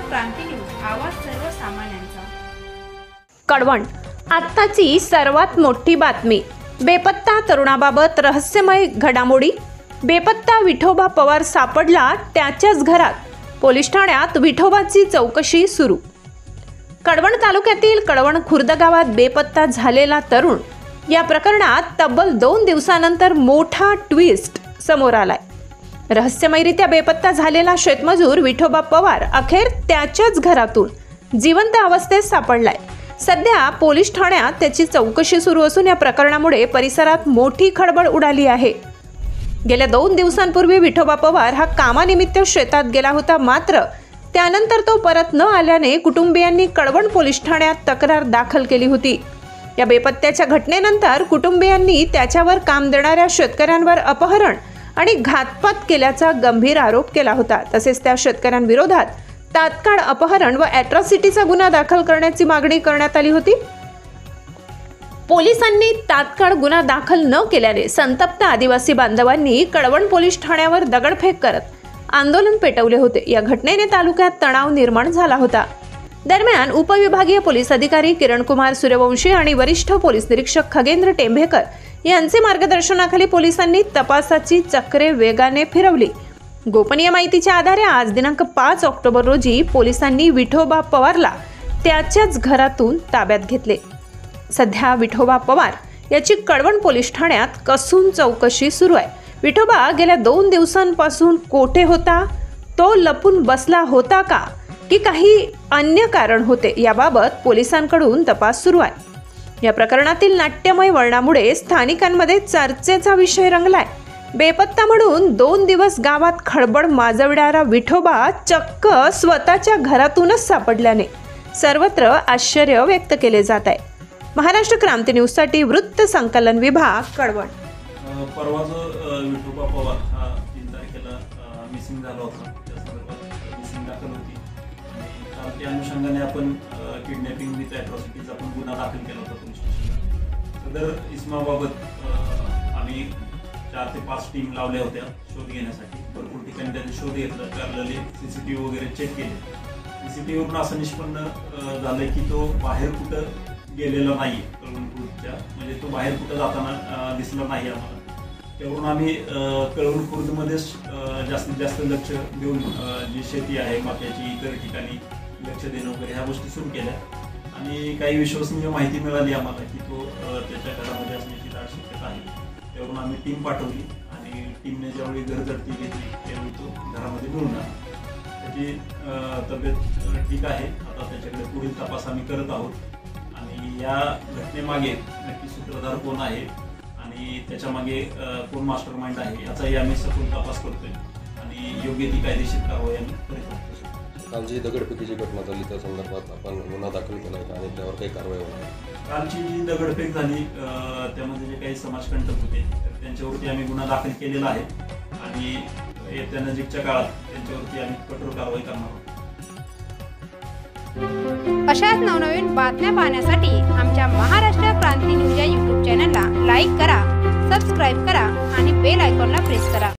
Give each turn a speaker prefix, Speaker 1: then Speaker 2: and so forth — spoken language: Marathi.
Speaker 1: क्रांती न्यूज, आवाज सर्वसामान्यांचा।
Speaker 2: कळवण आत्ताची सर्वात मोठी बातमी। बेपत्ता तरुणाबाबत रहस्यमय घडामोडी। बेपत्ता विठोबा पवार सापडला त्याच्याच घरात। पोलीस ठाण्यात विठोबाची चौकशी सुरू। कळवण तालुक्यातील कळवण खुर्द गावात बेपत्ता झालेला तरुण, या प्रकरणात तब्बल 2 दिवसानंतर मोठा ट्विस्ट समोर आलाय। रहस्यमयरित्या बेपत्ता झालेला शेतमजूर विठोबा पवार अखेर त्याच्याच घरातून जिवंत अवस्थेत सापडलाय। सध्या पोलीस ठाण्यात त्याची चौकशी सुरू असून या प्रकरणामुळे परिसरात मोठी खळबळ उडाली आहे। गेल्या 2 दिवसांपूर्वी विठोबा पवार हा कामानिमित्त शेतात गेला होता, मात्र त्यानंतर तो परत न आल्याने कुटुंबियांनी कळवण पोलीस ठाण्यात तक्रार दाखल केली होती। या बेपत्त्याच्या घटनेनंतर कुटुंबियांनी त्याच्यावर काम देणाऱ्या शेतकऱ्यांवर अपहरण आणि घातपात केल्याचा गंभीर आरोप केला होता। तसेच त्या शेतकऱ्यांविरोधात तात्काळ अपहरण व ॲट्रॉसिटीचा गुन्हा दाखल करण्याची मागणी करण्यात आली होती। पोलिसांनी तात्काळ गुन्हा दाखल न केल्याने संतप्त आदिवासी बांधवांनी कळवण पोलीस ठाण्यावर दगडफेक करत आंदोलन पेटवले होते। या घटनेने तालुक्यात तणाव निर्माण झाला होता। दरम्यान उपविभागीय पोलीस अधिकारी किरण कुमार सूर्यवंशी आणि वरिष्ठ पोलीस निरीक्षक खगेंद्र टेंभेकर यांचे मार्गदर्शनाखाली पोलिसांनी तपासाची चक्रे वेगाने फिरवली। गोपनीय माहितीच्या आधारे आज दिनांक 5 ऑक्टोबर रोजी पोलिसांनी विठोबा पवारला त्याच्याच घरातून ताब्यात घेतले। सध्या विठोबा पवार याची कळवण पोलीस ठाण्यात कसून चौकशी सुरू आहे। विठोबा गेल्या 2 दिवसांपासून कोठे होता, तो लपून बसला होता का की काही अन्य कारण होते, याबाबत पोलिसांकडून तपास सुरू आहे। या प्रकरणातील नाट्यमय वळणामुळे स्थानिकांमध्ये चर्चेचा विषय रंगलाय। बेपत्ता म्हणून 2 दिवस गावात खळबळ माजविणारा विठोबा चक्क स्वतःच्या घरातूनच सापडल्याने सर्वत्र आश्चर्य व्यक्त केले जात आहे। महाराष्ट्र क्रांती न्यूज साठी वृत्त संकलन विभाग, कळवण।
Speaker 3: परवा जो विठोबा पवार हा 3 तारखेला मिसिंग झाला होता, त्या संदर्भात मिसिंग दाखल होती आणि काल त्या अनुषंगाने आपण किडनॅपिंग विथ ॲट्रॉसिटीचा पण गुन्हा दाखल केला होता पोलीस स्टेशनला। सदर इसमाबाबत आम्ही 4 ते 5 टीम लावल्या होत्या शोध घेण्यासाठी। भरपूर ठिकाणी त्यांनी शोध घेतला, कारलेले CCTV वगैरे चेक केले। CCTVवरून असं निष्पन्न झालं की तो बाहेर कुठं गेलेला नाही, कळवणखुर्दच्या, म्हणजे तो बाहेर कुठं जाताना दिसला नाही आम्हाला। त्यावरून आम्ही कळवणखुर्दमध्येच जास्तीत जास्त लक्ष देऊन जी शेती आहे मक्याची, इतर ठिकाणी लक्ष देणं वगैरे ह्या गोष्टी सुरू केल्या आणि काही विश्वसनीय माहिती मिळाली आम्हाला की तो त्याच्या घरामध्ये असण्याची दाट शक्यता आहे। त्यावरून आम्ही टीम पाठवली आणि टीमने ज्यावेळी घरझडती घेतली त्यावेळी तो घरामध्ये मिळून आला। त्याची तब्येत ठीक आहे। आता त्याच्याकडे पुढील तपास आम्ही करत आहोत आणि या घटनेमागे नक्की सूत्रधार कोण आहे आणि त्याच्या मागे कोण मास्टर माइंड आहे याचाही आम्ही सखोल तपास करतोय आणि योग्य ती कायदेशीर कारवाई आम्ही करीत आहोत।
Speaker 4: कालची दगडफेकीची घटना झाली, त्या संदर्भात आपण गुन्हा दाखल केला आहे आणि त्यावर काही कारवाई होणार?
Speaker 3: कालची जी दगडफेक झाली त्यामध्ये जे काही समाजकंटक होते तर त्यांच्यावरती आम्ही गुन्हा दाखल केलेला आहे आणि येत्या नजीकच्या काळात त्यांच्यावरती आम्ही कठोर कारवाई करणार आहोत।
Speaker 5: अशाच नवनवीन बातम्या पाहण्यासाठी आमच्या महाराष्ट्र क्रांती न्यूज या YouTube चॅनलला लाईक करा, सबस्क्राईब करा आणि बेल आयकॉनला प्रेस करा।